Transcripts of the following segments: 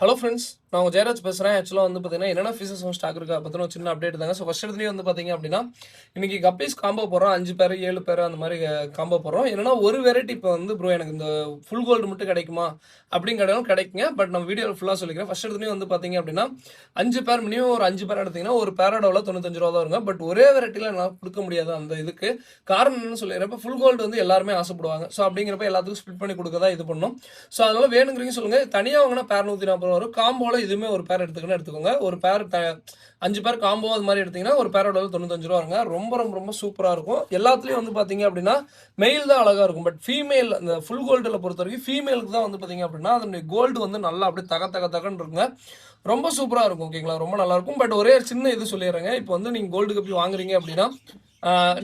Hello friends, நான் உங்கள் ஜெயராஜ் பேசுகிறேன். ஆக்சுவலாக வந்து பார்த்தீங்கன்னா என்னென்ன ஃபீச்சர்ஸ் ஸ்டாக் இருக்கா பற்றின ஒரு சின்ன அப்டேட் தாங்க. ஸோ ஃபர்ஸ்ட் எடுத்துலேயே வந்து பார்த்தீங்க அப்படின்னா இன்றைக்கி கப்பீஸ் காம்போ போடுறோம். 5 பேர் 7 பேர் அந்த மாதிரி காம்போ போடுறோம். என்னன்னா ஒரு வெரைட்டி இப்போ வந்து ப்ரோ எனக்கு இந்த ஃபுல் கோல்டு மட்டும் கிடைக்குமா அப்படின்னு கேட்டாலும் கிடைக்குங்க. பட் நம்ம வீடியோவில் ஃபுல்லாக சொல்லிக்கிறேன். ஃபர்ஸ்ட் எடுத்துலேயும் வந்து பார்த்தீங்க அப்படின்னா 5 பேர் மினிமம் ஒரு 5 பேர் எடுத்திங்கன்னா ஒரு பேரோட விலை 95 ரூபா தான் வருங்க. பட் ஒரே வெரைட்டியில் என்னால் கொடுக்க முடியாது அந்த இதுக்கு. காரணம் என்னன்னு சொல்லிடுறேன். இப்போ ஃபுல் கோல்டு வந்து எல்லாருமே ஆசைப்படுவாங்க. ஸோ அப்படிங்கிறப்ப எல்லாத்துக்கும் ஸ்பிட் பண்ணி கொடுக்க தான் இது பண்ணணும். ஸோ அதனால் வேணுங்கிறீங்க சொல்லுங்கள். தனியாக வாங்கினா பேர் 140 வரும். காம்போவில் இதுவுமே ஒரு பேர் எடுத்துக்கோங்க. ஒரு பேர் 5 பேர் காம்போ அது மாதிரி எடுத்தீங்கன்னா ஒரு பேரோட 95 ரூபா வருங்க. ரொம்ப ரொம்ப ரொம்ப சூப்பராக இருக்கும். எல்லாத்துலேயும் வந்து பார்த்தீங்க அப்படின்னா மெயில் தான் அழகாக இருக்கும். பட் ஃபீமேல் அந்த ஃபுல் கோல்டில் பொறுத்த வரைக்கும் ஃபீமேலுக்கு தான் வந்து பார்த்தீங்க அப்படின்னா அதனுடைய கோல்டு வந்து நல்லா அப்படியே தகன்னு இருக்குங்க. ரொம்ப சூப்பராக இருக்கும். ஓகேங்களா, ரொம்ப நல்லா இருக்கும். பட் ஒரே சின்ன இது சொல்லிடுறேங்க. இப்போ வந்து நீங்கள் கோல்டு கப்பி வாங்குறீங்க அப்படின்னா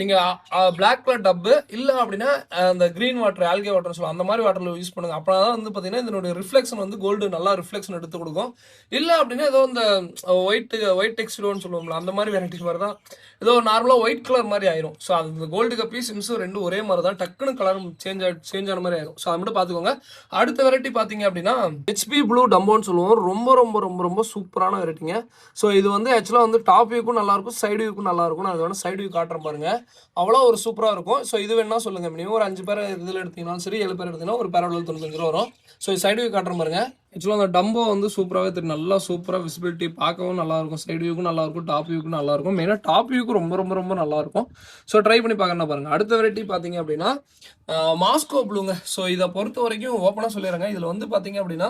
நீங்கள் பிளாக் கலர் டப்பு இல்லை அப்படின்னா அந்த க்ரீன் வாட்டர் ஆல்கே வாட்டர் சொல்லுவோம் அந்த மாதிரி வாட்டரில் யூஸ் பண்ணுங்க. அப்போ தான் வந்து பார்த்தீங்கன்னா இதனுடைய ரிஃப்ளெக்ஷன் வந்து கோல்டு நல்லா ரிஃப்ளெக்ஷன் எடுத்து கொடுக்கும். இல்லை அப்படின்னா ஏதோ இந்த ஒயிட் டெக்ஸ்டோன்னு சொல்லுவோம்ல அந்த மாதிரி வெரைட்டிஸ் மாதிரி தான் ஏதோ நார்மலாக ஒயிட் கலர் மாதிரி ஆயிரும். ஸோ அது இந்த கோல்டு கப்பி சிம்ஸும் ரெண்டும் ஒரே மாதிரி தான் டக்குன்னு கலர் சேஞ்ச் ஆன மாதிரி ஆயிரும். ஸோ அதை மட்டும் பார்த்துக்கோங்க. அடுத்த வெரைட்டி பார்த்தீங்க அப்படின்னா ஹெச்பி ப்ளூ டம்போன்னு சொல்லுவோம். ரொம்ப ரொம்ப ரொம்ப ரொம்ப சூப்பரான வெரைட்டிங்க. ஸோ இது வந்து ஆக்சுவலாக வந்து டாப் வியூக்கும் நல்லாயிருக்கும், சைடு வியூக்கும் நல்லாயிருக்கும். நான் அது வேணால் சைடு வியூ காட்டுறேன் பாருங்க. அவ்வளோ ஒரு சூப்பராக இருக்கும். ஸோ இது வேணா சொல்லுங்கள். மினிமம் ஒரு 5 பேர் இதில் எடுத்தீங்கன்னாலும் சரி 7 பேர் எடுத்தீங்கன்னா ஒரு பேரோட 95 ரூபா வரும். ஸோ சைடு வியூ காட்டுறேன் பாருங்க. ஆக்சுவலாக அந்த டம்போ வந்து சூப்பராகவே தெரியும். நல்லா சூப்பராக விசிபிலிட்டி பார்க்கவும் நல்லாயிருக்கும். சைடு வியூக்கும் நல்லாயிருக்கும், டாப் வியூக்கும் நல்லாயிருக்கும். மெயினாக டாப் வியூக்கு ரொம்ப ரொம்ப ரொம்ப நல்லாயிருக்கும். ஸோ ட்ரை பண்ணி பார்க்கணும் பாருங்கள். அடுத்த வெரைட்டி பார்த்தீங்க அப்படின்னா மாஸ்கோ ப்ளூங்க. ஸோ இதை பொறுத்த வரைக்கும் ஓப்பனாக சொல்லிடுறேங்க. இதில் வந்து பார்த்தீங்க அப்படின்னா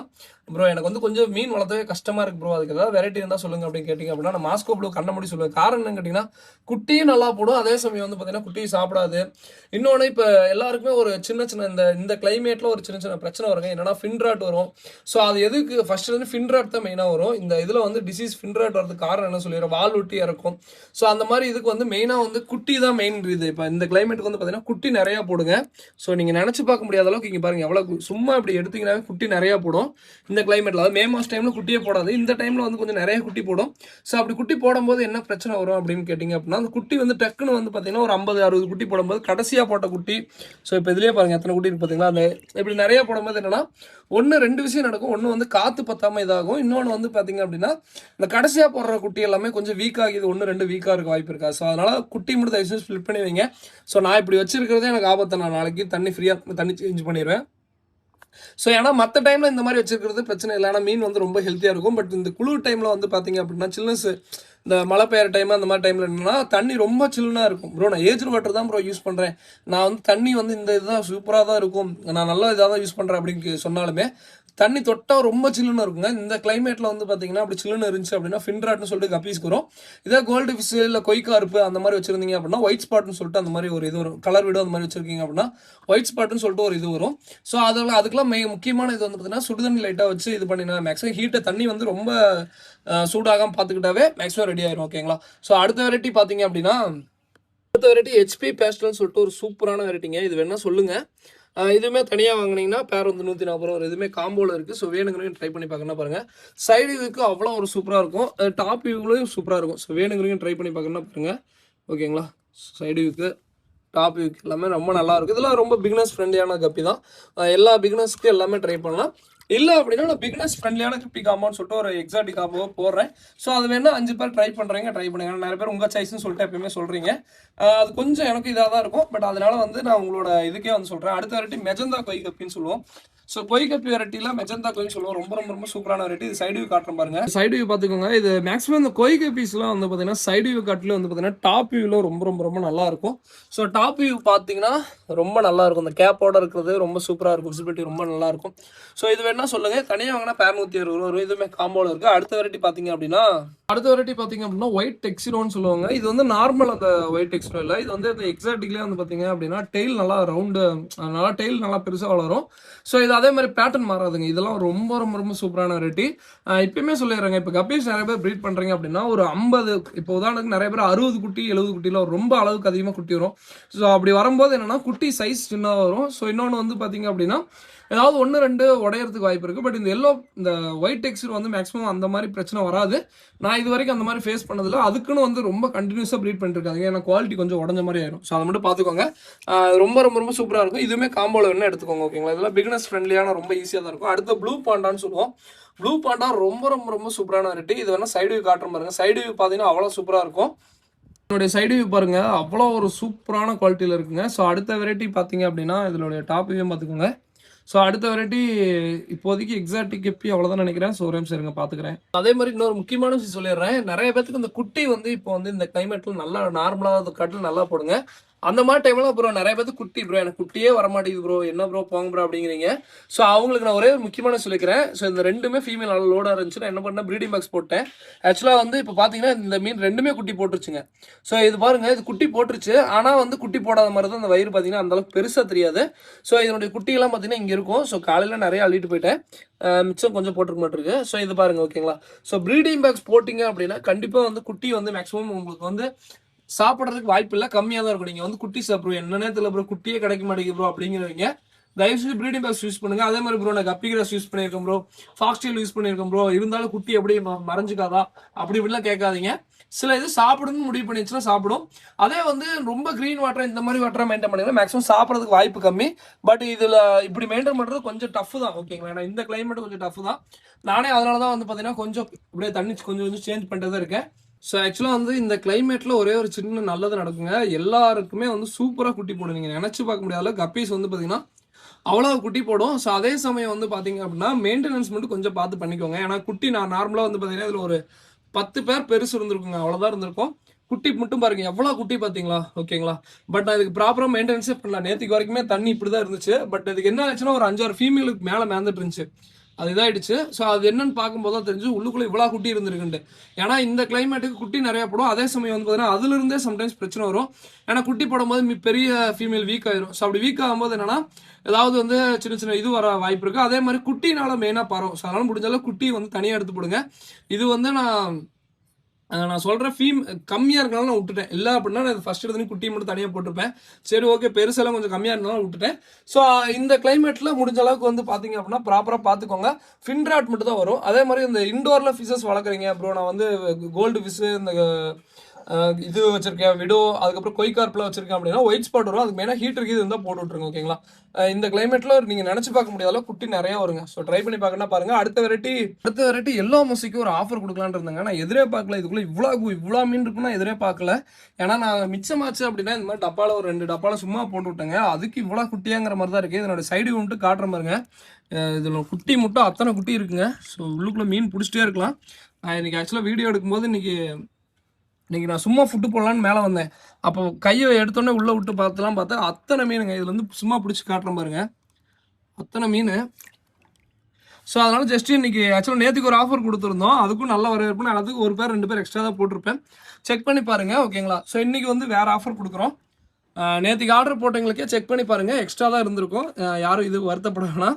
ப்ரோ எனக்கு வந்து கொஞ்சம் மீன் வளர்த்தவே கஷ்டமாக இருக்குது ப்ரோ, அதுக்கு ஏதாவது வெரைட்டி இருந்தால் சொல்லுங்கள் அப்படின்னு கேட்டிங்க அப்படின்னா நான் மாஸ்கோ ப்ளூ கண்ண முடி சொல்லுவேன். காரணம் என்னன்னு கேட்டிங்கன்னா குட்டியும் நல்லா போடும், அதே சமயம் வந்து பார்த்தீங்கன்னா குட்டியும் சாப்பிடாது. இன்னொன்று இப்போ எல்லாருக்குமே ஒரு சின்ன இந்த கிளைமேட்டில் ஒரு சின்ன பிரச்சனை வருங்க. என்னன்னா ஃபின்ராட் வரும். ஸோ அது எதுக்கு ஃபர்ஸ்ட் வந்து ஃபின்ராட் தான் மெயினாக வரும். இந்த இதில் வந்து டிசீஸ் ஃபின்ராட் வரதுக்கு காரணம் என்ன சொல்லிடுறோம், வால் ஒட்டி இறக்கும். ஸோ அந்த மாதிரி இதுக்கு வந்து மெயினாக வந்து குட்டி தான் மெயின் இது. இப்போ இந்த கிளைமேட்டுக்கு வந்து பார்த்தீங்கன்னா குட்டி நிறையா போடுங்க. ஸோ நீங்கள் நினச்சி பார்க்க முடியாத அளவுக்கு இங்கே பாருங்கள் எவ்வளோ சும்மா இப்படி எடுத்தீங்கன்னாவே குட்டி நிறையா போடும். இந்த கிளைமேட்டில் அதாவது மே மாதம் டைமில் குட்டியே போடாது. இந்த டைமில் வந்து கொஞ்சம் நிறைய குட்டி போடும். ஸோ அப்படி குட்டி போடும்போது என்ன பிரச்சனை வரும் அப்படின்னு கேட்டிங்க அப்படின்னா அந்த குட்டி வந்து டக்குன்னு வந்து பார்த்தீங்கன்னா ஒரு 50-60 குட்டி போடும்போது கடைசியாக போட்ட குட்டி. ஸோ இப்போ இதுலேயே பாருங்கள் எத்தனை குட்டி பார்த்தீங்களா. அந்த இப்படி நிறையா போடும்போது என்னன்னா ஒன்று 2 விஷயம் நடக்கும். ஒன்று வந்து காற்று பத்தாமல் இதாகும். இன்னொன்று வந்து பார்த்தீங்க அப்படின்னா இந்த கடைசியாக போடுற குட்டி எல்லாமே கொஞ்சம் வீக் ஆகிது. 1-2 வீக்காக இருக்க வாய்ப்பு இருக்கா. ஸோ அதனால் குட்டி மட்டும் தயவுசெய்து ஸ்பிளிட் பண்ணி வைங்க. ஸோ நான் இப்படி வச்சிருக்கிறதே எனக்கு ஆபத்தை. நான் நாளைக்கு தண்ணி ஃப்ரீயாக தண்ணி சேஞ்ச் பண்ணிடுவேன். ஸோ ஏன்னா மற்ற டைமில் இந்த மாதிரி வச்சிருக்கிறது பிரச்சனை இல்லை. ஆனால் மீன் வந்து ரொம்ப ஹெல்த்தியாக இருக்கும். பட் இந்த குளிர் டைமில் வந்து பார்த்தீங்க அப்படின்னா சில்னஸ் இந்த மழை பெய்கிற டைம் அந்த மாதிரி டைமில் என்னன்னா தண்ணி ரொம்ப சில்லுனாக இருக்கும். ப்ரோ நான் ஏஜ் வாட்டர் தான் ப்ரோ யூஸ் பண்ணுறேன். நான் வந்து தண்ணி வந்து இந்த இதுதான் சூப்பராக தான் இருக்கும், நான் நல்லா இதாக தான் யூஸ் பண்ணுறேன் அப்படின்னு சொன்னாலுமே தண்ணி தொட்டால் ரொம்ப சில்லுன்னு இருக்குங்க. இந்த கிளைமேட்டில் வந்து பார்த்தீங்கன்னா அப்படி சில்லுன்னு இருந்துச்சு அப்படின்னா ஃபின்ராட்னு சொல்லிட்டு கப்பீஸ்க்கு வரும். இதே கோல்டு ஃபிஷ் இல்லை கொய்கார்ப்பு அந்த மாதிரி வச்சிருந்தீங்க அப்படின்னா ஒயிட் ஸ்பாட்னு சொல்லிட்டு அந்த மாதிரி ஒரு இது வரும். கலர் வீடோ அந்த மாதிரி வச்சிருக்கீங்க அப்படின்னா ஒயிட் ஸ்பாட்னு சொல்லிட்டு ஒரு இது வரும். ஸோ அதுக்கெல்லாம் முக்கியமான இது வந்து பார்த்தீங்கன்னா சுடுதண்ணி லைட்டாக வச்சு இது பண்ணினா மேக்ஸிமம் ஹீட்டை தண்ணி வந்து ரொம்ப சூடாகாமல் பார்த்துக்கிட்டாவே மேக்ஸிமம் ரெடி ஆயிரும். ஓகேங்களா. ஸோ அடுத்த வெரைட்டி பார்த்தீங்க அப்படின்னா அடுத்த வெரைட்டி ஹெச்பி பேஸ்டல்னு சொல்லிட்டு ஒரு சூப்பரான வெரைட்டிங்க. இது வேணா சொல்லுங்கள். இதுவுமே தனியாக வாங்கினீங்கன்னா பேர் வந்து 140 ரூபா. இதுவுமே காம்போவில் இருக்குது. ஸோ வேணுங்கிறவங்க ட்ரை பண்ணி பார்க்கணும் பாருங்கள். சைடு இதுக்கு அவ்வளோ ஒரு சூப்பராக இருக்கும். டாப் வியூலையும் சூப்பராக இருக்கும். ஸோ வேணுங்கிறவங்க ட்ரை பண்ணி பார்க்கணும்னா பாருங்கள். ஓகேங்களா. சைடு வியூக்கு டாப் வியூக்கு எல்லாமே ரொம்ப நல்லா இருக்கும். இதெல்லாம் ரொம்ப பிகினர்ஸ் ஃப்ரெண்ட்லியான கப்பி தான். எல்லா பிகினர்ஸ்க்கும் எல்லாமே ட்ரை பண்ணலாம். இல்லை அப்படின்னா நான் பிகினர்ஸ் ஃப்ரெண்ட்லியான கப்பி காம்போன்னு சொல்லிட்டு ஒரு எக்ஸாட்டிக் காம்போ போடுறேன். ஸோ அது வேணால் 5 பேர் ட்ரை பண்ணுறீங்க ட்ரை பண்ணுங்க. நிறைய பேர் உங்கள் சாய்ஸ்னு சொல்லிட்டு எப்பயுமே சொல்கிறீங்க. அது கொஞ்சம் எனக்கு இதாக தான் இருக்கும். பட் அதனால வந்து நான் உங்களோட இதுக்கே வந்து சொல்கிறேன். அடுத்த வெரைட்டி மெஜந்தா கொய் கப்பின்னு சொல்லுவோம். ஸோ கொய் கப்பி வெரைட்டியில் மெஜந்தா கொய்னு சொல்லுவோம். ரொம்ப ரொம்ப ரொம்ப சூப்பரான வெரைட்டி. இது சைடு வியூ காட்டுறேன் பாருங்க. சைடு வியூ பார்த்துக்கோங்க. இது மேக்ஸிமம் இந்த கொய் கப்பீஸ்லாம் வந்து பார்த்தீங்கன்னா சைடு வியூ காட்டிலும் வந்து பார்த்தீங்கன்னா டாப் வியூவில் ரொம்ப ரொம்ப ரொம்ப நல்லா இருக்கும். ஸோ டாப் வியூ பார்த்தீங்கன்னா ரொம்ப நல்லா இருக்கும். இந்த கேப்போட இருக்கிறது ரொம்ப சூப்பராக இருக்கும். விசிபிலிட்டி ரொம்ப நல்லா இருக்கும். ஸோ இது வேணா சொல்லுங்கள். தனியாக வாங்கினா பேர் 160 ரூபா. இதுவுமே காம்போவில் இருக்குது. அடுத்த வெரைட்டி பார்த்தீங்க அப்படின்னா ஒயிட் டெக்ஸிரோன்னு சொல்லுவாங்க. இது வந்து நார்மல் அந்த ஒயிட் டெக்ஸிரோ இல்லை. இது வந்து அந்த எக்ஸாட்டிக்லேயே வந்து பார்த்தீங்க அப்படின்னா டெயில் நல்லா ரவுண்டு நல்லா டெயில் நல்லா பெருசாக வளரும். ஸோ இது அதே மாதிரி பேட்டர்ன் மாறாதுங்க. இதெல்லாம் ரொம்ப ரொம்ப ரொம்ப சூப்பரான வெரைட்டி. இப்பயுமே சொல்லிடுறேங்க. இப்போ கப்பீஸ் நிறைய பேர் ப்ரீட் பண்ணுறீங்க அப்படின்னா ஒரு 50 இப்போ உதாரணத்துக்கு நிறைய பேர் 60 குட்டி 70 குட்டியில் ரொம்ப அளவுக்கு அதிகமாக குட்டி வரும். ஸோ அப்படி வரும்போது என்னன்னா குட்டி சைஸ் சின்னதாக வரும். ஸோ இன்னொன்று வந்து பார்த்தீங்க அப்படின்னா ஏதாவது 1 2 உடையறதுக்கு வாய்ப்பு இருக்குது. பட் இந்த ஒயிட் டெக்ஸ்சர் வந்து மேக்ஸிமம் அந்த மாதிரி பிரச்சனை வராது. நான் இது வரைக்கும் அந்த மாதிரி ஃபேஸ் பண்ணதில்ல. அதுக்குன்னு வந்து ரொம்ப கண்டினியூஸாக ப்ரீட் பண்ணிருக்காங்க. ஏன்னா குவாலிட்டி கொஞ்சம் உடஞ்ச மாதிரி ஆயிடும். ஸோ அதை மட்டும் பார்த்துக்கோங்க. ரொம்ப ரொம்ப ரொம்ப சூப்பராக இருக்கும். இதுவுமே காம்போவில் வேணா எடுத்துக்கோங்க. ஓகேங்களா? இதெல்லாம் பிகினர்ஸ் ஃப்ரெண்ட்லியான ரொம்ப ஈஸியாக தான் இருக்கும். அடுத்த ப்ளூ பாண்டான்னு சொல்லுவோம். ப்ளூ பாண்டா ரொம்ப ரொம்ப ரொம்ப சூப்பரான வெரைட்டி. இது வேணா சைடு வியூ காட்டுற பாருங்க. சைடு வியூ பார்த்தீங்கன்னா அவ்வளோ சூப்பராக இருக்கும். இதனுடைய சைடு வியூ பாருங்க, அவ்வளோ ஒரு சூப்பரான குவாலிட்டியில் இருக்குங்க. ஸோ அடுத்த வெரைட்டி பார்த்தீங்க அப்படின்னா இதனுடைய டாப் வியூ பார்த்துக்கோங்க. ஸோ அடுத்த வெரைட்டி இப்போதைக்கு எக்ஸாக்டிக் எப்பி அவ்வளோதான் நினைக்கிறேன். ஸோ ஒரு நிமிஷம் இருங்க பார்த்துக்கிறேன். அதே மாதிரி இன்னொரு முக்கியமான விஷயம் சொல்லிடுறேன். நிறைய பேத்துக்கு இந்த குட்டி வந்து இப்போ வந்து இந்த கிளைமேட்ல நல்லா நார்மலாக கட்டில் நல்லா போடுங்க. அந்த மாதிரி டைம்ல ப்ரோ நிறைய பேருக்கு குட்டி ப்ரோ எனக்கு குட்டியே வரமாட்டேங்குது ப்ரோ, என்ன ப்ரோ போங்க ப்ரோ அப்படிங்கிறீங்க. ஸோ அவங்களுக்கு நான் ஒரே ஒரு முக்கியமான சொல்லிக்கிறேன். ஸோ இந்த ரெண்டுமே ஃபீமேல் நல்லா லோடாக இருந்துச்சுன்னா என்ன பண்ணேன், ப்ரீடிங் பாக்ஸ் போட்டேன். ஆக்சுவலாக வந்து இப்போ பார்த்தீங்கன்னா இந்த மீன் ரெண்டுமே குட்டி போட்டுருச்சுங்க. ஸோ இது பாருங்க, இது குட்டி போட்டுருச்சு. ஆனால் வந்து குட்டி போடாத மாதிரி தான் அந்த வயிறு பார்த்தீங்கன்னா அந்தளவுக்கு பெருசாக தெரியாது. ஸோ இதனுடைய குட்டியெல்லாம் பார்த்தீங்கன்னா இங்கே இருக்கும். ஸோ காலையில் நிறைய அள்ளிட்டு போயிட்டேன். மிச்சம் கொஞ்சம் போட்டுருக்க மாட்டிருக்கு. ஸோ இது பாருங்க ஓகேங்களா. ஸோ ப்ரீடிங் பாக்ஸ் போட்டிங்க அப்படின்னா கண்டிப்பாக வந்து குட்டி வந்து மேக்ஸிமம் உங்களுக்கு வந்து சாப்பிட்றதுக்கு வாய்ப்பு இல்லை, கம்மியாக தான் இருக்கும். நீங்கள் வந்து குட்டி சாப்பிடுவோம் என்னன்னே தெரியல ப்ரோ, குட்டியே கிடைக்க மாட்டேங்குது ப்ரோ அப்படிங்கிறவங்க தயவுசெய்து ப்ரீடிங் பாக்ஸ் யூஸ் பண்ணுங்க. அதே மாதிரி ப்ரோ நான் கப்பி கிராஸ் யூஸ் பண்ணியிருக்கேன் ப்ரோ, ஃபாக்ஸ்டெயில் யூஸ் பண்ணியிருக்கேன் ப்ரோ, இருந்தாலும் குட்டி எப்படி மறைஞ்சிக்காதா அப்படி இப்படிலாம் கேட்காதீங்க. சில இது சாப்பிடுன்னு முடிவு பண்ணிச்சுன்னா சாப்பிடும். அதே வந்து ரொம்ப க்ரீன் வாட்டர் இந்த மாதிரி வாட்டரை மெயின்டைன் பண்ணிங்கன்னா மேக்ஸிமம் சாப்பிட்றதுக்கு வாய்ப்பு கம்மி. பட் இதில் இப்படி மெயின்டைன் பண்ணுறது கொஞ்சம் டஃப் தான். ஓகேங்களா? ஏன்னா இந்த கிளைமேட் கொஞ்சம் டஃப் தான். நானே அதனால தான் வந்து பார்த்தீங்கன்னா கொஞ்சம் இப்படியே தண்ணி கொஞ்சம் கொஞ்சம் சேஞ்ச் பண்ணிட்டு தான் இருக்கேன். ஸோ ஆக்சுவலாக வந்து இந்த கிளைமேட்டில் ஒரே ஒரு சின்ன நல்லது நடக்குங்க. எல்லாருக்குமே வந்து சூப்பராக குட்டி போடும். நீங்கள் நினச்சி பார்க்க முடியாத கப்பீஸ் வந்து பார்த்தீங்கன்னா அவ்வளோ குட்டி போடும். ஸோ அதே சமயம் வந்து பார்த்தீங்க அப்படின்னா மெயின்டெனன்ஸ் மட்டும் கொஞ்சம் பார்த்து பண்ணிக்கோங்க. ஏன்னா குட்டி நான் நார்மலாக வந்து பார்த்தீங்கன்னா இதில் ஒரு 10 பேர் பெருசு இருந்திருக்குங்க, அவ்வளோதான் இருந்திருக்கும். குட்டி மட்டும் பாருங்க எவ்வளோ குட்டி பார்த்தீங்களா? ஓகேங்களா? பட் நான் இதுக்கு ப்ராப்பராக மெயின்டெனன்ஸே பண்ணலாம். நேற்றுக்கு வரைக்குமே தண்ணி இப்படி தான் இருந்துச்சு. பட் இதுக்கு என்ன ஆச்சுன்னா ஒரு 5 6 ஃபீமேலுக்கு மேலே மேந்துட்டு இருந்துச்சு. அது இதாகிடுச்சு. ஸோ அது என்னன்னு பார்க்கும்போது தான் தெரிஞ்சு உள்ளுக்குள்ளே இவ்வளோ குட்டி இருந்திருக்குன்ட்டு. ஏன்னா இந்த கிளைமேட்டுக்கு குட்டி நிறையா போடும். அதே சமயம் வந்து பார்த்தீங்கன்னா அதுலேருந்தே சம்டைம்ஸ் பிரச்சனை வரும். ஏன்னா குட்டி போடும்போது பெரிய ஃபீமேல் வீக் ஆயிரும். ஸோ அப்படி வீக் ஆகும்போது என்னன்னா ஏதாவது வந்து சின்ன சின்ன இது வர வாய்ப்பு இருக்குது. அதே மாதிரி குட்டினால மெயினாக பரவும். ஸோ அதனால் முடிஞ்சாலும் குட்டி வந்து தனியாக எடுத்து போடுங்க. இது வந்து நான் சொல்கிறேன் கம்மியாக இருக்கனால நான் விட்டுட்டேன். இல்லை அப்படின்னா நான் ஃபர்ஸ்ட் எடுத்து குட்டியை மட்டும் தனியாக போட்டிருப்பேன். சரி ஓகே, பெருசெல்லாம் கொஞ்சம் கம்மியாக இருந்தாலும் விட்டுட்டேன். ஸோ இந்த கிளைமேட்டில் முடிஞ்ச அளவுக்கு வந்து பார்த்தீங்க அப்படின்னா ப்ராப்பராக பார்த்துக்கோங்க. ஃபின்ராட் மட்டும் தான் வரும். அதே மாதிரி இந்த இண்டோரில் ஃபிஷஸ் வளர்க்குறீங்க அப்புறம் நான் வந்து கோல்டு ஃபிஷ்ஷு இந்த இது வச்சிருக்கேன் விடோ, அதுக்கப்புறம் கொய்கார்ப்லாம் வச்சிருக்கேன் அப்படின்னா ஒயிட் ஸ்பாட் வரும். அதுக்கு மெயினாக ஹீட் இருக்குது இருந்தால் போட்டு விட்ருங்க. ஓகேங்களா? இந்த கிளைமேட்டில் நீங்கள் நினச்சி பார்க்க முடியாத குட்டி நிறையா வருங்க. ஸோ ட்ரை பண்ணி பார்க்கணும் பாருங்க. அடுத்த வெரைட்டி எல்லோ மொசைக்கு ஒரு ஆஃபர் கொடுக்கலான்னு இருந்தாங்க. நான் எதிரே பார்க்கல, இதுக்குள்ளே இவ்வளோ மீன் இருக்குன்னா எதிரே பார்க்கல. ஏன்னா நான் மிச்சமாச்சு அப்படின்னா இந்த மாதிரி டப்பாவில் ஒரு 2 டப்பாவில் சும்மா போட்டு விட்டேங்க. அதுக்கு இவ்வளோ குட்டியாங்கிற மாதிரி தான் இருக்குது. இதனோட சைடு வந்துட்டு காட்டுற மாதிரிங்க. இதில் குட்டி மட்டும் அத்தனை குட்டி இருக்குங்க. ஸோ உள்ளுக்குள்ளே மீன் பிடிச்சிட்டே இருக்கலாம். நான் இன்றைக்கி ஆக்சுவலாக வீடியோ எடுக்கும்போது இன்றைக்கி நான் சும்மா ஃபுட்டு போடலான்னு மேலே வந்தேன். அப்போ கையை எடுத்தோடனே உள்ளே விட்டு பார்த்தா அத்தனை மீனுங்க. இதில் வந்து சும்மா பிடிச்சி காட்டுற பாருங்க, அத்தனை மீன். ஸோ அதனால் ஜஸ்ட் இன்றைக்கி ஆக்சுவலாக நேற்றுக்கு ஒரு ஆஃபர் கொடுத்துருந்தோம். அதுக்கும் நல்ல வரவேற்பு. நான் அதுக்கு 1 பேர் 2 பேர் எக்ஸ்ட்ரா தான் போட்டிருப்பேன். செக் பண்ணி பாருங்கள். ஓகேங்களா? ஸோ இன்றைக்கி வந்து வேறு ஆஃபர் கொடுக்குறோம். நேற்றுக்கு ஆர்டர் போட்டவங்களுக்கே செக் பண்ணி பாருங்கள், எக்ஸ்ட்ரா தான் இருந்திருக்கும். யாரும் இது வருத்தப்பட வேணாம்.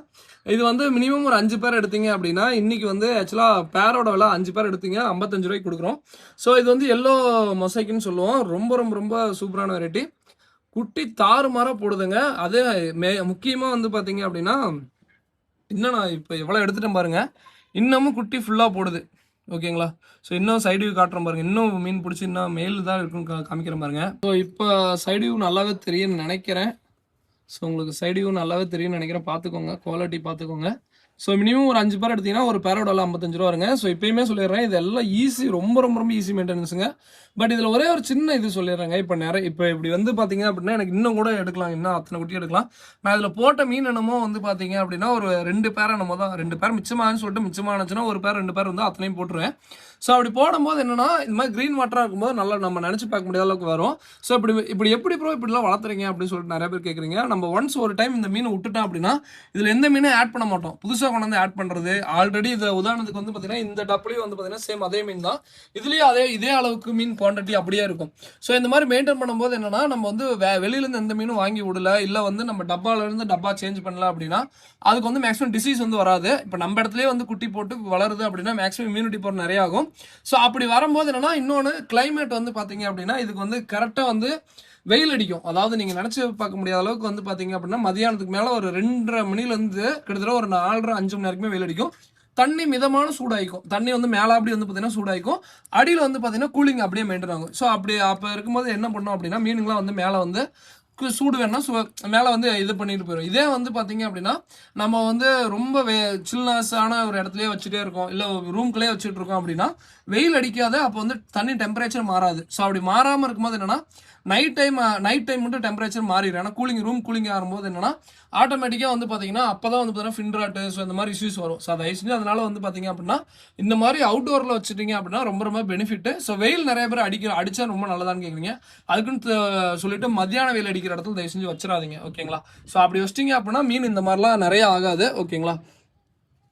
இது வந்து மினிமம் ஒரு 5 பேர் எடுத்தீங்க அப்படின்னா இன்றைக்கி வந்து ஆக்சுவலாக பேரோட விலை 5 பேர் எடுத்தீங்க 55 ரூபாய்க்கு கொடுக்குறோம். ஸோ இது வந்து எல்லோ மொசைக்குன்னு சொல்லுவோம். ரொம்ப ரொம்ப ரொம்ப சூப்பரான வெரைட்டி. குட்டி தாறுமாறாக போடுதுங்க. அதே முக்கியமாக வந்து பார்த்தீங்க அப்படின்னா இன்னும் நான் இப்போ எவ்வளோ எடுத்துட்டேன் பாருங்கள், இன்னமும் குட்டி ஃபுல்லாக போடுது. ஓகேங்களா? ஸோ இன்னும் சைடு வியூ காட்டுறேன் பாருங்கள். இன்னும் மீன் பிடிச்சி இன்னும் மேல் தான் இருக்குன்னு காமிக்கிறேன் பாருங்கள். ஸோ இப்போ சைடு வியூ நல்லாவே தெரியும்னு நினைக்கிறேன். ஸோ உங்களுக்கு சைடு வியூ நல்லாவே தெரியும்னு நினைக்கிறேன். பார்த்துக்கோங்க, குவாலிட்டி பார்த்துக்கோங்க. ஸோ மினிமம் ஒரு 5 பேர் எடுத்தீங்கன்னா ஒரு பேரோட 55 ரூபா வருங்க. ஸோ இப்போயுமே சொல்லிடுறேன், இது எல்லாம் ஈஸி, ரொம்ப ரொம்ப ரொம்ப ஈஸி மெயின்டெனன்ஸுங்க. பட் இதில் ஒரே ஒரு சின்ன இது சொல்லிடுறேங்க. இப்போ இப்படி வந்து பார்த்தீங்க அப்படின்னா எனக்கு இன்னும் கூட எடுக்கலாம், இன்னும் அத்தனை குட்டி எடுக்கலாம். நான் இதில் போட்ட மீன் என்னமோ வந்து பார்த்தீங்க அப்படின்னா ஒரு 2 பேர் என்னமோ தான், 2 பேர் மிச்சமானு சொல்லிட்டு மிச்சமானுச்சுன்னா 1 பேர் 2 பேர் வந்து அத்தனையும் போட்டுருவேன். ஸோ அப்படி போடும்போது என்னன்னா இந்த மாதிரி க்ரீன் வாட்டராக இருக்கும்போது நல்லா நம்ம நினச்சி பார்க்க முடியாத அளவுக்கு வரும். ஸோ இப்படி எப்படி ப்ரோ இப்படிலாம் வளர்த்துறீங்க அப்படின்னு சொல்லிட்டு நிறைய பேர் கேட்குறீங்க. நம்ம ஒன்ஸ் ஒரு டைம் இந்த மீன் விட்டுட்டோம் அப்படின்னா இதில் எந்த மீனும் ஆட் பண்ண மாட்டோம். புதுசாக புதுசாக கொண்டு வந்து ஆட் பண்ணுறது. ஆல்ரெடி இதில் உதாரணத்துக்கு வந்து பார்த்தீங்கன்னா இந்த டப்புலையும் வந்து பார்த்தீங்கன்னா சேம் அதே மீன் தான், இதுலேயும் இதே அளவுக்கு மீன் குவான்டிட்டி அப்படியே இருக்கும். ஸோ இந்த மாதிரி மெயின்டைன் பண்ணும்போது என்னன்னா நம்ம வந்து வெளியிலேருந்து எந்த மீனும் வாங்கி விடல, இல்லை வந்து நம்ம டப்பாலேருந்து டப்பா சேஞ்ச் பண்ணல அப்படின்னா அதுக்கு வந்து மேக்ஸிமம் டிசீஸ் வந்து வராது. இப்போ நம்ம இடத்துலேயே வந்து குட்டி போட்டு வளருது அப்படின்னா மேக்ஸிமம் இம்யூனிட்டி பவர் நிறைய ஆகும். ஸோ அப்படி வரும்போது என்னன்னா இன்னொன்று கிளைமேட் வந்து பார்த்தீங்க அப்படின்னா இதுக்கு வந்து கரெக்டாக வந்து வெயில் அடிக்கும். அதாவது நீங்கள் நினச்சி பார்க்க முடியாத அளவுக்கு வந்து பார்த்தீங்க அப்படின்னா மதியானத்துக்கு மேலே ஒரு 2:30 மணிலேருந்து கிட்டத்தட்ட ஒரு 4:30 5 மணி நேரத்துக்குமே வெயில் அடிக்கும். தண்ணி மிதமான சூடாயிக்கும். தண்ணி வந்து மேலே அப்படி வந்து பார்த்தீங்கன்னா சூடாயிக்கும், அடியில் வந்து பார்த்தீங்கன்னா கூலிங் அப்படியே மெயின்டைன் ஆகும். ஸோ அப்போ இருக்கும்போது என்ன பண்ணோம் அப்படின்னா மீனுங்களாம் வந்து மேலே வந்து சூடு வேணா மேலே வந்து இது பண்ணிட்டு போயிடும். இதே வந்து பார்த்தீங்க அப்படின்னா நம்ம வந்து ரொம்ப சில்னஸான ஒரு இடத்துலயே வச்சுட்டே இருக்கோம், இல்லை ரூம்குள்ளேயே வச்சுட்டு இருக்கோம் அப்படின்னா வெயில் அடிக்காத, அப்போ வந்து தண்ணி டெம்பரேச்சர் மாறாது. ஸோ அப்படி மாறாமல் இருக்கும்போது என்னன்னா நைட் டைம் மட்டும் டெம்பரேச்சர் மாறிடும். ஏன்னா ரூம் கூலிங் ஆகும்போது என்னன்னா ஆட்டோமேட்டிக்காக வந்து பார்த்தீங்கன்னா அப்போ தான் வந்து பார்த்தீங்கன்னா ஃபின்ராட்டு ஸோ இந்த மாதிரி இஷ்யூஸ் வரும். ஸோ அதை ஐஸ்னு அதனால வந்து பார்த்தீங்க அப்படின்னா இந்த மாதிரி அவுட்டோரில் வச்சுட்டீங்க அப்படின்னா ரொம்ப ரொம்ப பெனிஃபிட்டு. ஸோ வெயில் நிறைய பேர் அடிச்சா ரொம்ப நல்லதான்னு கேட்குறீங்க. அதுக்குன்னு சொல்லிட்டு மத்தியான வெயில் அடிக்கிற இடத்துல தயவு செஞ்சு வச்சிடாதீங்க, ஓகேங்களா. ஸோ அப்படி வச்சிட்டிங்க அப்படின்னா மீன் இந்த மாதிரிலாம் நிறைய ஆகாது, ஓகேங்களா.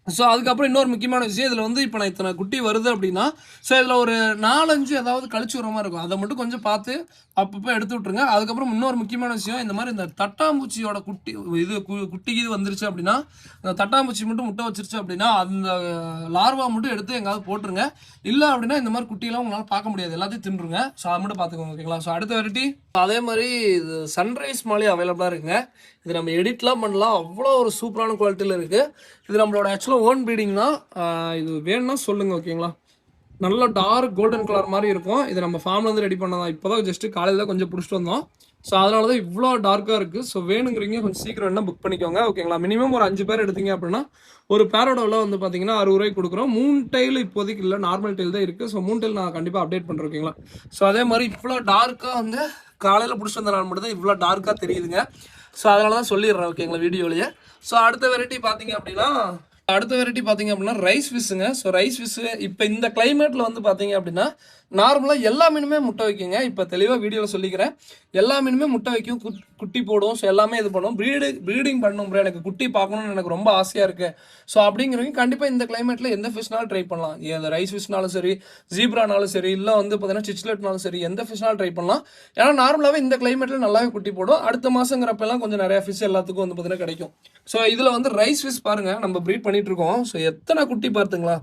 ஸோ அதுக்கப்புறம் இன்னொரு முக்கியமான விஷயம், இதில் வந்து இப்போ நான் இத்தனை குட்டி வருது அப்படின்னா ஸோ இதில் ஒரு 4-5 ஏதாவது கழிச்சு வர மாதிரி இருக்கும், அதை மட்டும் கொஞ்சம் பார்த்து அப்பப்போ எடுத்து விட்ருங்க. அதுக்கப்புறம் இன்னொரு முக்கியமான விஷயம், இந்த மாதிரி இந்த தட்டாம்பூச்சியோட குட்டி இது வந்துருச்சு அப்படின்னா இந்த தட்டாம்பூச்சி மட்டும் முட்டை வச்சிருச்சு அப்படின்னா அந்த லார்வா மட்டும் எடுத்து எங்காவது போட்டுருங்க. இல்லை அப்படின்னா இந்த மாதிரி குட்டியெல்லாம் உங்களால் பார்க்க முடியாது, எல்லாத்தையும் தின்றுங்க. ஸோ அதை மட்டும் பார்த்துக்கோங்க, ஓகேங்களா. ஸோ அடுத்த வெரைட்டி அதே மாதிரி இது சன்ரைஸ் மாலி அவைலபிளாக இருக்குங்க. இது நம்ம எடிட்லாம் பண்ணலாம், அவ்வளோ ஒரு சூப்பரான குவாலிட்டியில் இருக்குது. இது நம்மளோட ஆக்சுவலாக ஓன் ப்ரீடிங்னா இது வேணும்னா சொல்லுங்கள், ஓகேங்களா. நல்லா டார்க் கோல்டன் கலர் மாதிரி இருக்கும். இது நம்ம ஃபார்ம்லேருந்து ரெடி பண்ணதான், இப்போ தான் ஜஸ்ட்டு காலையில் கொஞ்சம் பிடிச்சிட்டு வந்தோம். ஸோ அதனால தான் இவ்வளோ டார்க்காக இருக்குது. ஸோ வேணுங்கிறீங்க கொஞ்சம் சீக்கிரம் என்ன புக் பண்ணிக்கோங்க, ஓகேங்களா. மினிமம் ஒரு 5 பேர் எடுத்தீங்க அப்படின்னா ஒரு பேரோட விலை வந்து பார்த்தீங்கன்னா 60 ரூபாய்க்கு கொடுக்குறோம். 3 டைல் இப்போதைக்கு இல்லை, நார்மல் டைல் தான் இருக்குது. ஸோ 3 டைல் நான் கண்டிப்பாக அப்டேட் பண்ணுறேன், ஓகேங்களா. ஸோ அதே மாதிரி இவ்வளோ டார்க்காக வந்து காலையில் பிடிச்சிட்டு வந்த நாள் மட்டும் தான் இவ்வளோ டார்க்காக தெரியுதுங்க. ஸோ அதனால தான் சொல்லிடுறேன், ஓகேங்களா, வீடியோலேயே. ஸோ அடுத்த வெரைட்டி பார்த்தீங்க அப்படின்னா ரைஸ் ஃபிஷ்ஷுங்க. ஸோ ரைஸ் ஃபிஷ்ஷு இப்போ இந்த கிளைமேட்டில் வந்து பார்த்தீங்க அப்படின்னா நார்மலாக எல்லா மீனுமே முட்டை வைக்குங்க. இப்போ தெளிவாக வீடியோவில் சொல்லிக்கிறேன், எல்லா மீனுமே முட்டை வைக்கும், குட்டி போடும். ஸோ எல்லாமே இது பண்ணும். ப்ரீடிங் பண்ணணும் ப்ரோ, எனக்கு குட்டி பார்க்கணும்னு எனக்கு ரொம்ப ஆசையாக இருக்குது. ஸோ அப்படிங்கிறவங்க கண்டிப்பாக இந்த கிளைமேட்டில் எந்த ஃபிஷ்னாலும் ட்ரை பண்ணலாம். இந்த ரைஸ் ஃபிஷ்னாலும் சரி, ஜீப்ரானாலும் சரி, இல்லை வந்து பார்த்தீங்கன்னா சிச்லெட்னாலும் சரி, எந்த ஃபிஷ்னாலும் ட்ரை பண்ணலாம். ஏன்னா நார்மலாகவே இந்த கிளைமேட்டில் நல்லாவே குட்டி போடும். அடுத்த மாதங்கிறப்பெல்லாம் கொஞ்சம் நிறையா ஃபிஷ் எல்லாத்துக்கும் வந்து பார்த்தீங்கன்னா கிடைக்கும். ஸோ இதில் வந்து ரைஸ் ஃபிஷ் பாருங்கள், நம்ம ப்ரீட் பண்ணிட்டு இருக்கோம். ஸோ எத்தனை குட்டி பார்த்துங்களா.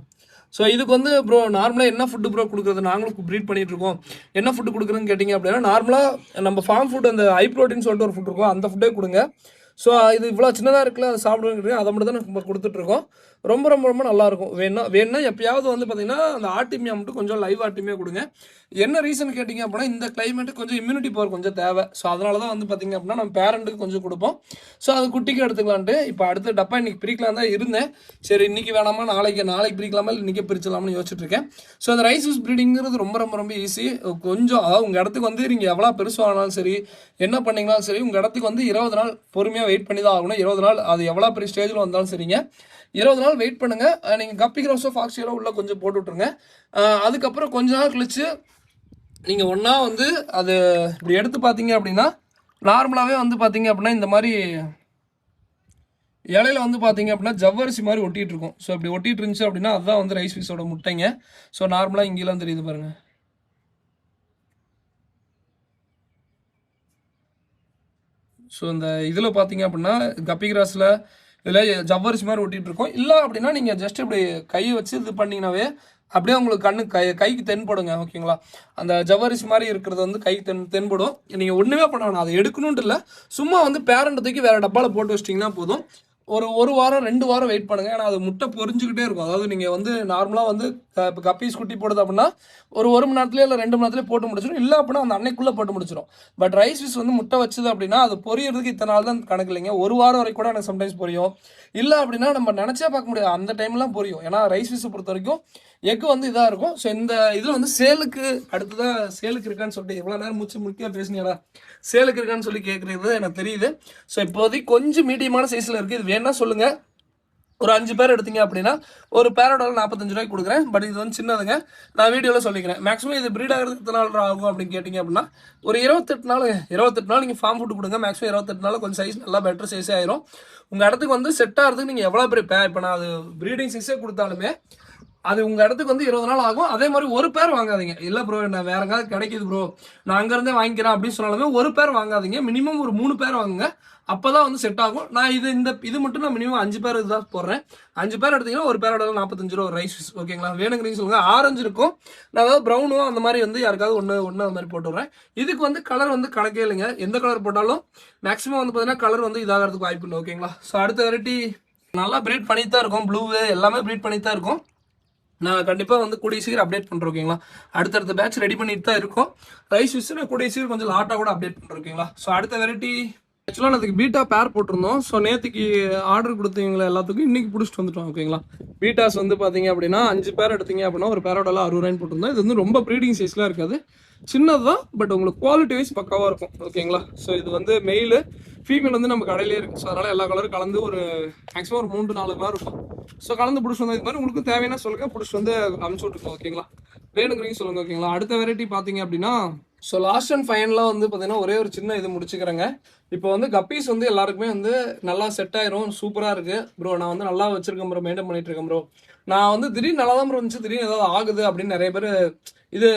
ஸோ இதுக்கு வந்து ப்ரோ நார்மலாக என்ன ஃபுட்டு ப்ரோ கொடுக்குறது, நாங்களும் ப்ரீட் பண்ணிட்டு இருக்கோம், என்ன ஃபுட்டு கொடுக்குறதுன்னு கேட்டிங்க அப்படின்னா நார்மலாக நம்ம ஃபார்ம் ஃபுட் அந்த ஹை ப்ரோட்டீன் சொல்லிட்டு ஒரு ஃபுட் இருக்கும், அந்த ஃபுட்டே கொடுங்க. ஸோ இது இவ்வளோ சின்னதாக இருக்குல்ல, அதை சாப்பிடுங்க, அதை மட்டும் தான் நம்ம கொடுத்துட்ருக்கோம். ரொம்ப ரொம்ப ரொம்ப நல்லாயிருக்கும். வேணும்னா எப்பயாவது வந்து பார்த்தீங்கன்னா அந்த ஆர்டிமியா மட்டும் கொஞ்சம் லைவ் ஆர்டிமியா கொடுங்க. என்ன ரீசன் கேட்டிங்க அப்படின்னா இந்த கிளைமேட்டுக்கு கொஞ்சம் இம்யூனிட்டி பவர் கொஞ்சம் தேவை. ஸோ அதனால தான் வந்து பார்த்திங்க அப்படின்னா நம்ம பேரண்ட்டுக்கு கொஞ்சம் கொடுப்போம். ஸோ அது குட்டிக்கு எடுத்துக்கலான்ட்டு இப்போ அடுத்த டப்பா இன்றைக்கி பிரிக்கலாம் தான் இருந்தேன். சரி இன்றைக்கி வேணாமா நாளைக்கு பிரிக்கலாமா இல்லை இன்றைக்கி பிரிச்சலாம்னு யோசிச்சுட்டு இருக்கேன். ஸோ அந்த ரைஸ் ஃபிஷ் ப்ரீடிங்கிறது ரொம்ப ரொம்ப ரொம்ப ஈஸி. கொஞ்சம் அதாவது உங்கள் இடத்துக்கு வந்து நீங்கள் எவ்வளோ பெருசானாலும் சரி, என்ன பண்ணிங்கனாலும் சரி, உங்கள் இடத்துக்கு வந்து 20 நாள் பொறுமையாக வெயிட் பண்ணி தான் ஆகணும். 20 நாள் அது எவ்வளோ பெரிய ஸ்டேஜில் வந்தாலும் சரிங்க, 20 நாள் வெயிட் பண்ணுங்கள். நீங்கள் கப்பி கிராஸோ ஃபாக்ஸியோ உள்ளே கொஞ்சம் போட்டு விட்ருங்க. அதுக்கப்புறம் கொஞ்ச நாள் கழிச்சு நீங்கள் ஒன்றா வந்து அது இப்படி எடுத்து பார்த்தீங்க அப்படின்னா நார்மலாகவே வந்து பார்த்தீங்க அப்படின்னா இந்த மாதிரி இலையில வந்து பார்த்தீங்க அப்படின்னா ஜவ்வரிசி மாதிரி ஒட்டிகிட்டு இருக்கும். ஸோ இப்படி ஒட்டிகிட்டு இருந்துச்சு அப்படின்னா அதுதான் வந்து ரைஸ் ஃபிஷ்ஷோட முட்டைங்க. ஸோ நார்மலாக இங்கெல்லாம் தெரியுது பாருங்கள். ஸோ இந்த இதில் பார்த்தீங்க அப்படின்னா கப்பி கிராஸில் இதில் ஜவ்வரிசி மாதிரி ஒட்டிகிட்டு இருக்கோம். இல்லை அப்படின்னா நீங்கள் ஜஸ்ட் இப்படி கையை வச்சு இது பண்ணிங்கனாவே அப்படியே உங்களுக்கு கைக்கு தென்படுங்க, ஓகேங்களா. அந்த ஜவ்வரிசி மாதிரி இருக்கிறது வந்து கைக்கு தென்படும். நீங்கள் ஒன்றுமே பண்ண வேணாம், அதை எடுக்கணுன்ட்டு இல்லை, சும்மா வந்து பேரண்ட் தூக்கி வேறு டப்பாவில் போட்டு வச்சிட்டிங்கன்னா போதும். ஒரு வாரம் 2 வாரம் வெயிட் பண்ணுங்கள். ஏன்னா அது முட்டை பொரிஞ்சுக்கிட்டே இருக்கும். அதாவது நீங்கள் வந்து நார்மலாக வந்து இப்போ கப்பீஸ் குட்டி போடுது அப்படின்னா ஒரு மணி நேரத்துலேயே இல்லை 2 மணி நேரத்துலேயே போட்டு முடிச்சிடும். இல்லை அப்படின்னா அந்த அன்னைக்குள்ளே போட்டு முடிச்சிடும். பட் ரைஸ் ஃபிஷ் வந்து முட்டை வச்சுது அப்படின்னா அது பொரியறதுக்கு இத்தனை நாள் தான் கணக்கு இல்லைங்க. 1 வாரம் வரைக்கும் கூட எனக்கு சம்டைம்ஸ் பொரியும். இல்லை அப்படின்னா நம்ம நினச்சே பார்க்க முடியாது, அந்த டைம்லாம் பொரியும். ஏன்னா ரைஸ் ஃபிஷ்ஷை பொறுத்த வரைக்கும் எக்கு வந்து இதாக இருக்கும். ஸோ இந்த இதில் வந்து சேலுக்கு அடுத்ததாக சேலுக்கு இருக்கான்னு சொல்லிட்டு எவ்வளோ நேரம் முக்கியம் பேசுனீங்களா, சேலுக்கு இருக்கான்னு சொல்லி கேட்குறது எனக்கு தெரியுது. ஸோ இப்போதைக்கு கொஞ்சம் மீடியமான சைஸில் இருக்குது. இது வேணா சொல்லுங்கள், ஒரு 5 பேர் எடுத்தீங்க அப்படின்னா ஒரு பேரோட 45 ரூபாய்க்கு கொடுக்குறேன். பட் இது வந்து சின்னதுங்க. நான் வீடியோவில் சொல்லிக்கிறேன். மேக்ஸிமம் இது ப்ரீட் ஆகிறதுக்கு எத்தனை நாள் ஆகும் அப்படின்னு கேட்டிங்க அப்படின்னா ஒரு 28 நாள் 28 நாள் நீங்கள் ஃபார்ம் ஃபுட் கொடுங்க. மேக்ஸிமம் 28 நாள் கொஞ்சம் சைஸ் நல்லா பெட்டர் சைஸே ஆயிரும். உங்கள் இடத்துக்கு வந்து செட் ஆகிறதுக்கு நீங்கள் எவ்வளோ பெரிய இப்போ நான் அது ப்ரீடிங் சைஸே கொடுத்தாலுமே அது உங்கள் இடத்துக்கு வந்து 20 நாள் ஆகும். அதே மாதிரி ஒரு பேர் வாங்காதீங்க. இல்லை ப்ரோ நான் வேற எங்காவது கிடைக்குது ப்ரோ நான் அங்கேருந்தே வாங்கிக்கிறேன் அப்படின்னு சொன்னாலுமே ஒரு பேர் வாங்காதீங்க. மினிமம் ஒரு 3 பேர் வாங்குங்க. அப்பதான் வந்து செட் ஆகும். நான் இது மட்டும் நான் மினிமம் 5 பேர் இதுதான் போடுறேன். 5 பேர் எடுத்தீங்கன்னா ஒரு பேரோட 45 ரூபா ஒரு ரைஸ். ஓகேங்களா? வேணுங்கிறீங்க சொல்லுங்க. ஆரஞ்சு இருக்கும். நான் அதாவது ப்ரௌனோ அந்த மாதிரி வந்து யாருக்காவது ஒன்று அந்த மாதிரி போட்டு விட்றேன். இதுக்கு வந்து கலர் வந்து கணக்கே இல்லைங்க. எந்த கலர் போட்டாலும் மேக்ஸிமம் வந்து பார்த்தீங்கன்னா கலர் வந்து இதாகிறதுக்கு வாய்ப்பு இல்லை. ஓகேங்களா? ஸோ அடுத்த வெரைட்டி நல்லா ப்ரீட் பண்ணிட்டு தான் இருக்கும். ப்ளூ எல்லாமே ப்ரீட் பண்ணிட்டு தான் இருக்கும். நான் கண்டிப்பாக வந்து கூடிய சீக்கிரம் அப்டேட் பண்ணுறேன். ஓகேங்களா? அடுத்தடுத்த பேட்ச் ரெடி பண்ணிட்டு தான் இருக்கும். ரைஸ் ஃபிஷ் நான் கூடிய சீக்கிரம் கொஞ்சம் லாட்டாக கூட அப்டேட் பண்ணுறேன். ஓகேங்களா? ஸோ அடுத்த வெரைட்டி ஆக்சுவலாக நான் அதுக்கு பீட்டா பேர் போட்டிருந்தோம். ஸோ நேற்றுக்கு ஆர்டர் கொடுத்தவங்கள எல்லாத்துக்கும் இன்னைக்கு பிடிச்சிட்டு வந்துட்டோம். ஓகேங்களா? பீட்டாஸ் வந்து பார்த்தீங்க அப்படின்னா 5 பேர் எடுத்தீங்க அப்படின்னா ஒரு பேரோட 60 ரூபாய்ன்னு போட்டிருந்தோம். இது வந்து ரொம்ப ப்ரீடிங் சைஸ்லாம் இருக்காது, சின்னது தான். பட் உங்களுக்கு குவாலிட்டி வைஸ் பக்காவாக இருக்கும். ஓகேங்களா? ஸோ இது வந்து மெயிலு ஃபீமேல் வந்து நம்ம கடையிலே இருக்குது. ஸோ அதனால் எல்லா கலரும் கலந்து ஒரு மேக்ஸிமம் ஒரு 3-4 கலர் இருக்கும். ஸோ கலந்து பிடிச்சி வந்து இது மாதிரி உங்களுக்கு தேவையான சொல்லுங்க, பிடிச்சி வந்து அனுப்பிச்சு விட்டுருக்கோம். ஓகேங்களா? வேணுங்கிறீங்க சொல்லுங்க. ஓகேங்களா? அடுத்த வெரைட்டி பார்த்தீங்க அப்படின்னா ஸோ லாஸ்ட் அண்ட் ஃபைனலாக வந்து பார்த்தீங்கன்னா ஒரே ஒரு சின்ன இது முடிச்சுக்கிறேங்க. இப்போ வந்து கப்பீஸ் வந்து எல்லாருக்குமே வந்து நல்லா செட் ஆயிரும். சூப்பராக இருக்குது ப்ரோ. நான் வந்து நல்லா வச்சிருக்கேன் ப்ரோ, மெயின்டைன் பண்ணிட்டு இருக்கேன் ப்ரோ. நான் வந்து திடீர்னு நல்லா தான் ப்ரோ இருந்துச்சு, திடீர்னு ஏதாவது ஆகுது அப்படின்னு நிறைய பேர் இது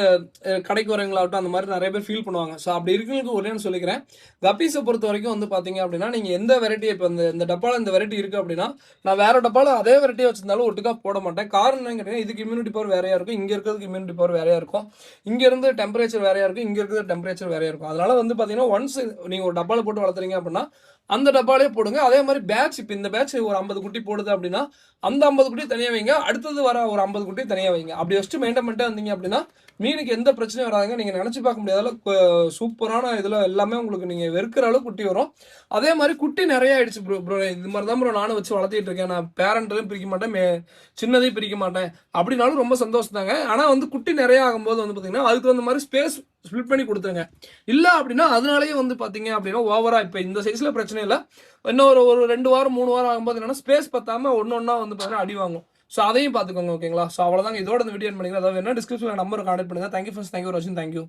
கடைக்கு வரவங்களாகட்டும் அந்த மாதிரி நிறைய பேர் ஃபீல் பண்ணுவாங்க. ஸோ அப்படி இருக்கிறவங்களுக்கு ஒரேன்னு சொல்லிக்கிறேன். கப்பீஸை பொறுத்த வரைக்கும் வந்து பார்த்தீங்க அப்படின்னா நீங்கள் எந்த வெரைட்டி இப்போ இந்த டப்பாவில் இந்த வெரைட்டி இருக்குது அப்படின்னா நான் வேற டப்பாவில் அதே வெரைட்டியை வச்சிருந்தாலும் ஒட்டுக்கா போட மாட்டேன். காரணம் என்னன்னு கேட்டீங்கன்னா இதுக்கு இம்யூனிட்டி பவர் வேறையா இருக்கும், இங்கே இருக்கிறதுக்கு இம்யூனிட்டி பவர் வேறையா இருக்கும், இங்கே இருந்து டெம்பரேச்சர் வேறையா இருக்கும், இங்கே இருக்கிறது டெம்பரேச்சர் வேறையா இருக்கும். அதனால வந்து பார்த்தீங்கன்னா ஒன்ஸ் நீங்கள் ஒரு டப்பாவில் போட்டு வளர்த்துறீங்க அப்படின்னா அந்த டப்பாலே போடுங்க. அதே மாதிரி பேட்ச் இப்போ இந்த பேட்ச் ஒரு 50 குட்டி போடுது அப்படின்னா அந்த 50 குட்டி தனியாக வைங்க, அடுத்தது வர ஒரு 50 குட்டி தனியாக வைங்க. அப்படி வச்சுட்டு மெயின்டைன் பண்ணிட்டு வந்தீங்க அப்படின்னா மீனுக்கு எந்த பிரச்சனையும் வராதுங்க. நீங்கள் நினச்சி பார்க்க முடியாத அளவுக்கு சூப்பரான இதில் எல்லாமே உங்களுக்கு நீங்கள் வெறுக்கிற அளவுக்கு குட்டி வரும். அதே மாதிரி குட்டி நிறைய ஆயிடுச்சு ப்ரோ. ப்ரோ இது மாதிரி தான் ப்ரோ நானும் வச்சு வளர்த்திட்டு இருக்கேன். நான் பேரண்ட்லையும் பிரிக்க மாட்டேன், சின்னதையும் பிரிக்க மாட்டேன் அப்படின்னாலும் ரொம்ப சந்தோஷம் தாங்க. ஆனால் வந்து குட்டி நிறைய ஆகும்போது வந்து பார்த்தீங்கன்னா அதுக்கு அந்த மாதிரி ஸ்பேஸ் ஸ்பிளிட் பண்ணி கொடுத்துருங்க. இல்லை அப்படின்னா அதனாலேயே வந்து பார்த்தீங்க அப்படின்னா ஓவராக இப்போ இந்த சைஸில் பிரச்சனை இல்லை, இன்னும் ஒரு 2 வாரம் 3 வாரம் ஆகும்போது என்னன்னா ஸ்பேஸ் பத்தாமல் ஒன்றா வந்து பார்த்தீங்கன்னா அடி வாங்கும். ஸோ அதையும் பார்த்துக்கோங்க. ஓகேங்களா? ஸோ அவ்வளோதாங்க. இதோட இந்த வீடியோ பண்ணிக்கிறேன். அதாவது என்ன டிஸ்கிரிப்ஷனில் நம்பர் கான்டெக்ட் பண்ணுங்கள். தேங்க்யூ ஃபார் வாட்சிங். தேங்க்யூ.